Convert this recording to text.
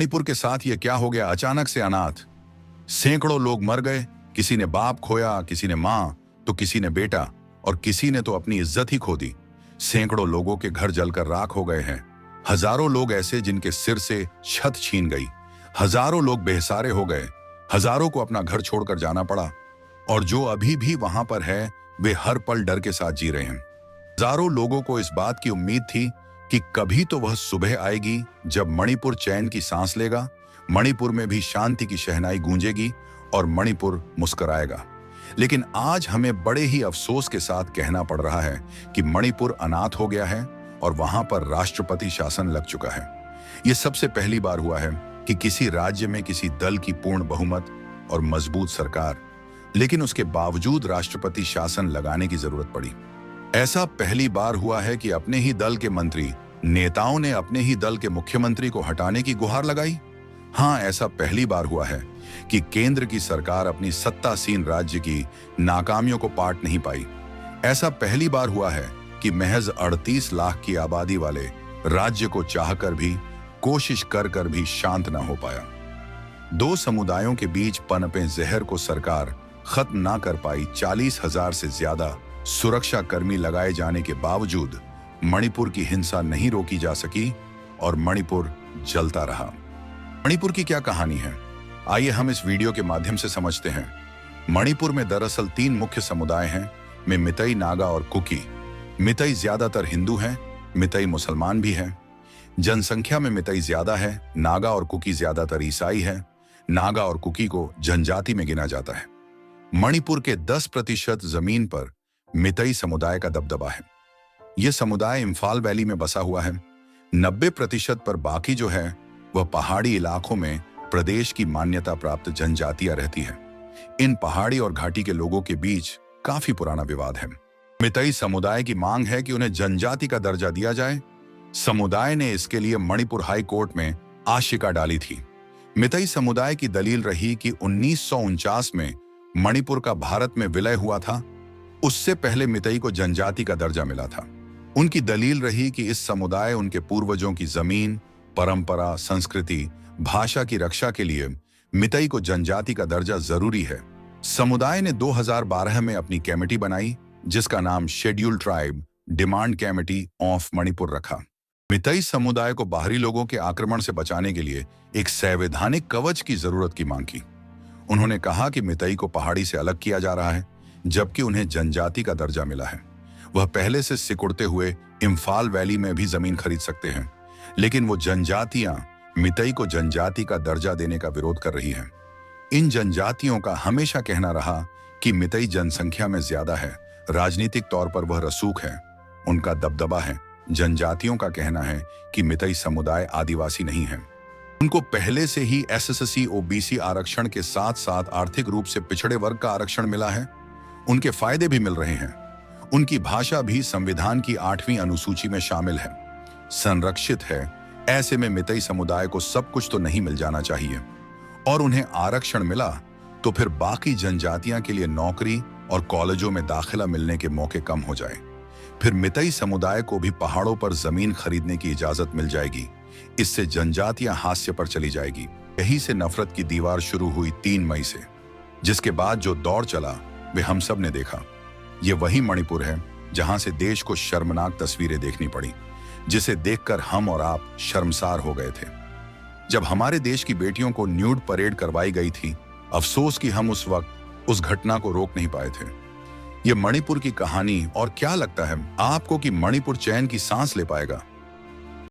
मणिपुर के साथ ये क्या हो गया? अचानक से अनाथ। सैकड़ों लोग मर गए। किसी ने बाप खोया, किसी ने मां, तो किसी ने बेटा, और किसी ने तो अपनी इज्जत ही खो दी। सैकड़ों लोगों के घर जलकर राख हो गए हैं। हजारों लोग ऐसे जिनके सिर से छत छीन गई। हजारों लोग बेसहारे हो गए। हजारों को अपना घर छोड़कर जाना पड़ा, और जो अभी भी वहां पर है वे हर पल डर के साथ जी रहे हैं। हजारों लोगों को इस बात की उम्मीद थी कि कभी तो वह सुबह आएगी जब मणिपुर चैन की सांस लेगा, मणिपुर में भी शांति की शहनाई गूंजेगी और मणिपुर मुस्कुराएगा। लेकिन आज हमें बड़े ही अफसोस के साथ कहना पड़ रहा है कि मणिपुर अनाथ हो गया है और वहां पर राष्ट्रपति शासन लग चुका है। यह सबसे पहली बार हुआ है कि किसी राज्य में किसी दल की पूर्ण बहुमत और मजबूत सरकार, लेकिन उसके बावजूद राष्ट्रपति शासन लगाने की जरूरत पड़ी। ऐसा पहली बार हुआ है कि अपने ही दल के मंत्री नेताओं ने अपने ही दल के मुख्यमंत्री को हटाने की गुहार लगाई। हाँ, ऐसा पहली बार हुआ है कि केंद्र की सरकार अपनी सत्तासीन राज्य की नाकामियों को पाट नहीं पाई। ऐसा पहली बार हुआ है कि महज 38 लाख की आबादी वाले राज्य को चाहकर भी, कोशिश कर भी शांत न हो पाया। दो समुदायों के बीच पनपे जहर को सरकार खत्म ना कर पाई। 40,000 से ज्यादा सुरक्षा कर्मी लगाए जाने के बावजूद मणिपुर की हिंसा नहीं रोकी जा सकी और मणिपुर जलता रहा। मणिपुर की क्या कहानी है, आइए हम इस वीडियो के माध्यम से समझते हैं। मणिपुर में दरअसल 3 मुख्य समुदाय हैं, में मितई, नागा और कुकी। मितई ज्यादातर हिंदू हैं, मितई मुसलमान भी हैं। जनसंख्या में मितई ज्यादा है, नागा और कुकी ज्यादातर ईसाई है। नागा और कुकी को जनजाति में गिना जाता है। मणिपुर के 10% जमीन पर मितई समुदाय का दबदबा है। यह समुदाय इम्फाल वैली में बसा हुआ है। 90% पर बाकी जो है वह पहाड़ी इलाकों में प्रदेश की मान्यता प्राप्त जनजातियां रहती हैं। इन पहाड़ी और घाटी के लोगों के बीच काफी पुराना विवाद है। मितई समुदाय की मांग है कि उन्हें जनजाति का दर्जा दिया जाए। समुदाय ने इसके लिए मणिपुर हाई कोर्ट में याचिका डाली थी। मितई समुदाय की दलील रही कि 1949 में मणिपुर का भारत में विलय हुआ था। उससे पहले मितई को जनजाति का दर्जा मिला था। उनकी दलील रही कि इस समुदाय उनके पूर्वजों की जमीन, परंपरा, संस्कृति, भाषा की रक्षा के लिए मितई को जनजाति का दर्जा जरूरी है। समुदाय ने 2012 में अपनी कमेटी बनाई जिसका नाम scheduled tribe demand committee of Manipur रखा। मितई समुदाय को बाहरी लोगों के आक्रमण से बचाने के लिए एक संवैधानिक कवच की जरूरत की मांग की। उन्होंने कहा कि मितई को पहाड़ी से अलग किया जा रहा है जबकि उन्हें जनजाति का दर्जा मिला है। वह पहले से सिकुड़ते हुए इम्फाल वैली में भी जमीन खरीद सकते हैं, लेकिन वो जनजातियां मितई को जनजाति का दर्जा देने का विरोध कर रही हैं। इन जनजातियों का हमेशा कहना रहा कि मितई जनसंख्या में ज्यादा है, राजनीतिक तौर पर वह रसूख है, उनका दबदबा है। जनजातियों का कहना है कि मितई समुदाय आदिवासी नहीं है। उनको पहले से ही एसएससी ओबीसी आरक्षण के साथ साथ आर्थिक रूप से पिछड़े वर्ग का आरक्षण मिला है। उनके फायदे भी मिल रहे हैं। उनकी भाषा भी संविधान की 8वीं अनुसूची में शामिल है, संरक्षित है। ऐसे में मितई समुदाय को सब कुछ तो नहीं मिल जाना चाहिए, और उन्हें आरक्षण मिला तो फिर बाकी जनजातियां के लिए नौकरी और कॉलेजों में दाखिला मिलने के मौके कम हो जाए। फिर मितई समुदाय को भी पहाड़ों पर जमीन खरीदने की इजाजत मिल जाएगी। इससे जनजातियां हास्य पर चली जाएगी। यहीं से नफरत की दीवार शुरू हुई 3 मई से, जिसके बाद जो दौर चला वे हम सब ने देखा। ये वही मणिपुर है जहां से देश को शर्मनाक तस्वीरें देखनी पड़ी, जिसे देखकर हम और आप शर्मसार हो गए थे। जब हमारे देश की बेटियों को न्यूड परेड करवाई गई थी, अफसोस कि हम उस वक्त उस घटना को रोक नहीं पाए थे। ये मणिपुर की कहानी। और क्या लगता है आपको कि मणिपुर चैन की सांस ले पाएगा?